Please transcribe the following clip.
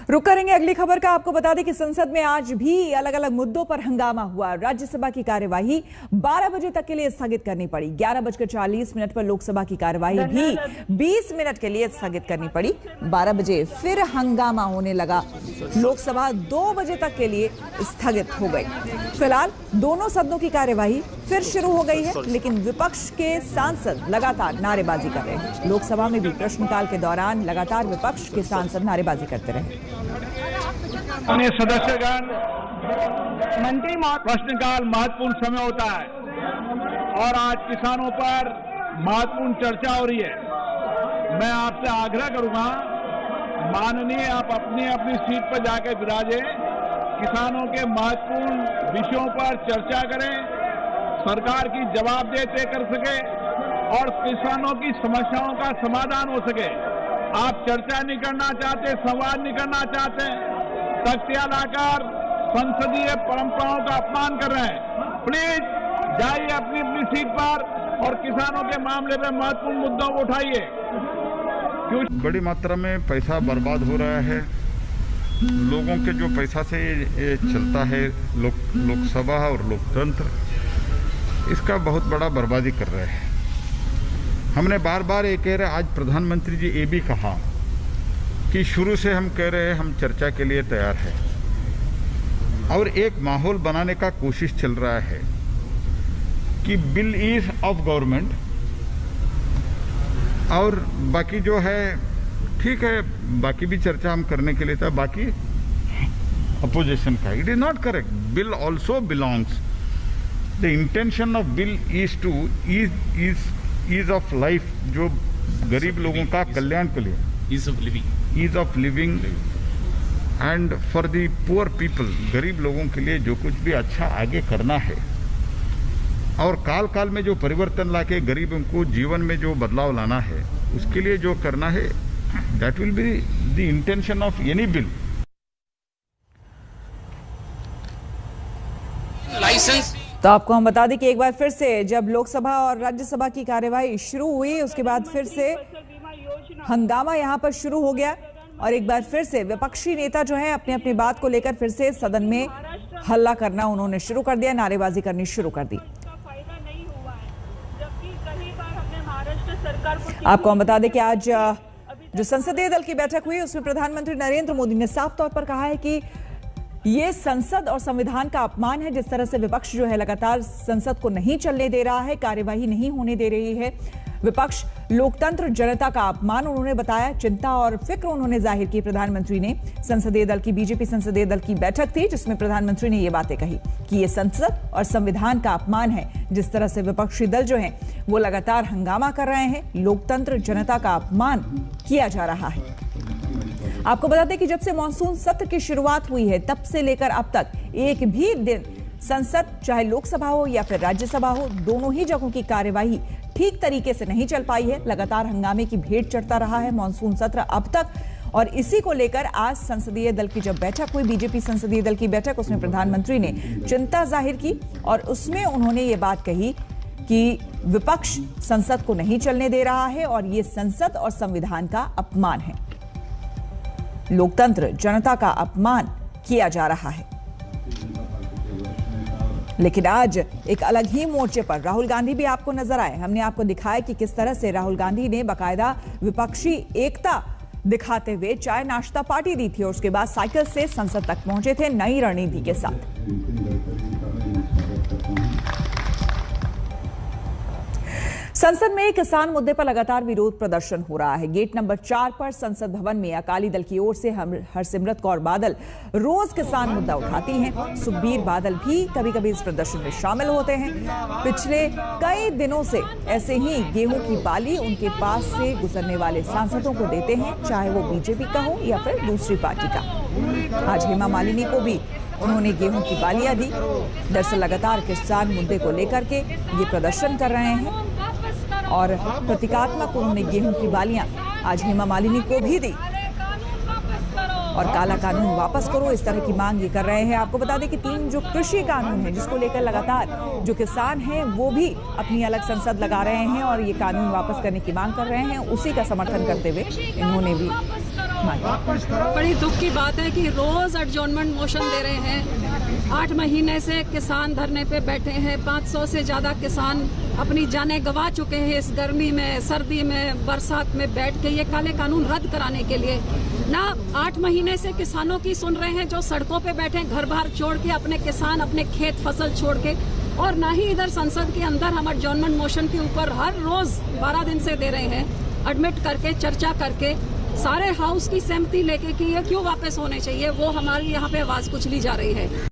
रुक करेंगे अगली खबर का। आपको बता दें कि संसद में आज भी अलग अलग मुद्दों पर हंगामा हुआ। राज्यसभा की कार्यवाही 12 बजे तक के लिए स्थगित करनी पड़ी। 11:40 पर लोकसभा की कार्यवाही भी 20 मिनट के लिए स्थगित करनी पड़ी। 12 बजे फिर हंगामा होने लगा। लोकसभा 2 बजे तक के लिए स्थगित हो गई। फिलहाल दोनों सदनों की कार्यवाही फिर शुरू हो गई है, लेकिन विपक्ष के सांसद लगातार नारेबाजी कर रहे हैं। लोकसभा में भी प्रश्नकाल के दौरान लगातार विपक्ष के सांसद नारेबाजी करते रहे। सदस्यगण, मंत्री प्रश्नकाल महत्वपूर्ण समय होता है और आज किसानों पर महत्वपूर्ण चर्चा हो रही है। मैं आपसे आग्रह करूंगा, माननीय आप अपनी अपनी सीट पर जाकर विराजे, किसानों के महत्वपूर्ण विषयों पर चर्चा करें, सरकार की जवाबदेही तय कर सके और किसानों की समस्याओं का समाधान हो सके। आप चर्चा नहीं करना चाहते, संवाद नहीं करना चाहते, तख्तियां लाकर संसदीय परंपराओं का अपमान कर रहे हैं। प्लीज जाइए अपनी अपनी सीट पर और किसानों के मामले में महत्वपूर्ण मुद्दों को उठाइए। बड़ी मात्रा में पैसा बर्बाद हो रहा है। लोगों के जो पैसा से ये चलता है लोकसभा और लोकतंत्र, इसका बहुत बड़ा बर्बादी कर रहे हैं। हमने बार बार ये कह रहे, आज प्रधानमंत्री जी ये भी कहा कि शुरू से हम कह रहे हैं हम चर्चा के लिए तैयार हैं और एक माहौल बनाने का कोशिश चल रहा है कि बिल इज ऑफ गवर्नमेंट और बाकी जो है ठीक है, बाकी भी चर्चा हम करने के लिए था, बाकी अपोजिशन का। It is not correct. Bill also belongs, the intention of bill is to ease of life, जो गरीब लोगों का कल्याण के लिए, ease of living and for the poor people, गरीब लोगों के लिए जो कुछ भी अच्छा आगे करना है और काल काल में जो परिवर्तन लाके गरीबों को जीवन में जो बदलाव लाना है, उसके लिए जो करना है, that will be the intention of any bill. Licence तो आपको हम बता दें कि एक बार फिर से जब लोकसभा और राज्यसभा की कार्यवाही शुरू हुई, उसके बाद फिर से हंगामा यहां पर शुरू हो गया और एक बार फिर से विपक्षी नेता जो है अपने अपनी बात को लेकर फिर से सदन में हल्ला करना उन्होंने शुरू कर दिया, नारेबाजी करनी शुरू कर दी। आपको हम बता दें कि आज जो संसदीय दल की बैठक हुई उसमें प्रधानमंत्री नरेंद्र मोदी ने साफ तौर पर कहा है कि ये संसद और संविधान का अपमान है। जिस तरह से विपक्ष जो है लगातार संसद को नहीं चलने दे रहा है, कार्यवाही नहीं होने दे रही है, विपक्ष लोकतंत्र जनता का अपमान उन्होंने बताया। चिंता और फिक्र उन्होंने जाहिर की प्रधानमंत्री ने। संसदीय दल की, बीजेपी संसदीय दल की बैठक थी जिसमें प्रधानमंत्री ने ये बातें कही कि ये संसद और संविधान का अपमान है। जिस तरह से विपक्षी दल जो हैं वो लगातार हंगामा कर रहे हैं, लोकतंत्र जनता का अपमान किया जा रहा है। आपको बता दें कि जब से मॉनसून सत्र की शुरुआत हुई है तब से लेकर अब तक एक भी दिन संसद, चाहे लोकसभा हो या फिर राज्यसभा हो, दोनों ही जगहों की कार्यवाही ठीक तरीके से नहीं चल पाई है। लगातार हंगामे की भेंट चढ़ता रहा है मॉनसून सत्र अब तक और इसी को लेकर आज संसदीय दल की जब बैठक हुई, बीजेपी संसदीय दल की बैठक, उसमें प्रधानमंत्री ने चिंता जाहिर की और उसमें उन्होंने ये बात कही कि विपक्ष संसद को नहीं चलने दे रहा है और ये संसद और संविधान का अपमान है, लोकतंत्र जनता का अपमान किया जा रहा है। लेकिन आज एक अलग ही मोर्चे पर राहुल गांधी भी आपको नजर आए। हमने आपको दिखाया कि किस तरह से राहुल गांधी ने बाकायदा विपक्षी एकता दिखाते हुए चाय नाश्ता पार्टी दी थी और उसके बाद साइकिल से संसद तक पहुंचे थे नई रणनीति के साथ। संसद में किसान मुद्दे पर लगातार विरोध प्रदर्शन हो रहा है। गेट नंबर 4 पर संसद भवन में अकाली दल की ओर से हरसिमरत कौर बादल रोज किसान मुद्दा उठाती हैं। सुखबीर बादल भी कभी कभी इस प्रदर्शन में शामिल होते हैं। पिछले कई दिनों से ऐसे ही गेहूं की बाली उनके पास से गुजरने वाले सांसदों को देते हैं, चाहे वो बीजेपी का हो या फिर दूसरी पार्टी का। आज हेमा मालिनी को भी उन्होंने गेहूं की बालियां दी। दरअसल लगातार किसान मुद्दे को लेकर के ये प्रदर्शन कर रहे हैं और प्रतीकात्मक उन्होंने गेहूं की बालियां आज हेमा मालिनी को भी दी और काला कानून वापस करो, इस तरह की मांग ये कर रहे हैं। आपको बता दें कि 3 जो कृषि कानून है जिसको लेकर लगातार जो किसान हैं वो भी अपनी अलग संसद लगा रहे हैं और ये कानून वापस करने की मांग कर रहे हैं। उसी का समर्थन करते हुए इन्होंने भी बड़ी दुख की बात है कि रोज एडजॉर्नमेंट मोशन दे रहे हैं। 8 महीने से किसान धरने पे बैठे हैं। 500 से ज्यादा किसान अपनी जानें गंवा चुके हैं इस गर्मी में, सर्दी में, बरसात में बैठ के ये काले कानून रद्द कराने के लिए। ना 8 महीने से किसानों की सुन रहे हैं जो सड़कों पे बैठे हैं, घर बार छोड़ के, अपने किसान अपने खेत फसल छोड़ के, और ना ही इधर संसद के अंदर हम एडजॉर्नमेंट मोशन के ऊपर हर रोज 12 दिन से दे रहे हैं, एडमिट करके, चर्चा करके, सारे हाउस की सहमति लेके कि ये क्यों वापस होने चाहिए, वो हमारी यहाँ पे आवाज कुचली जा रही है।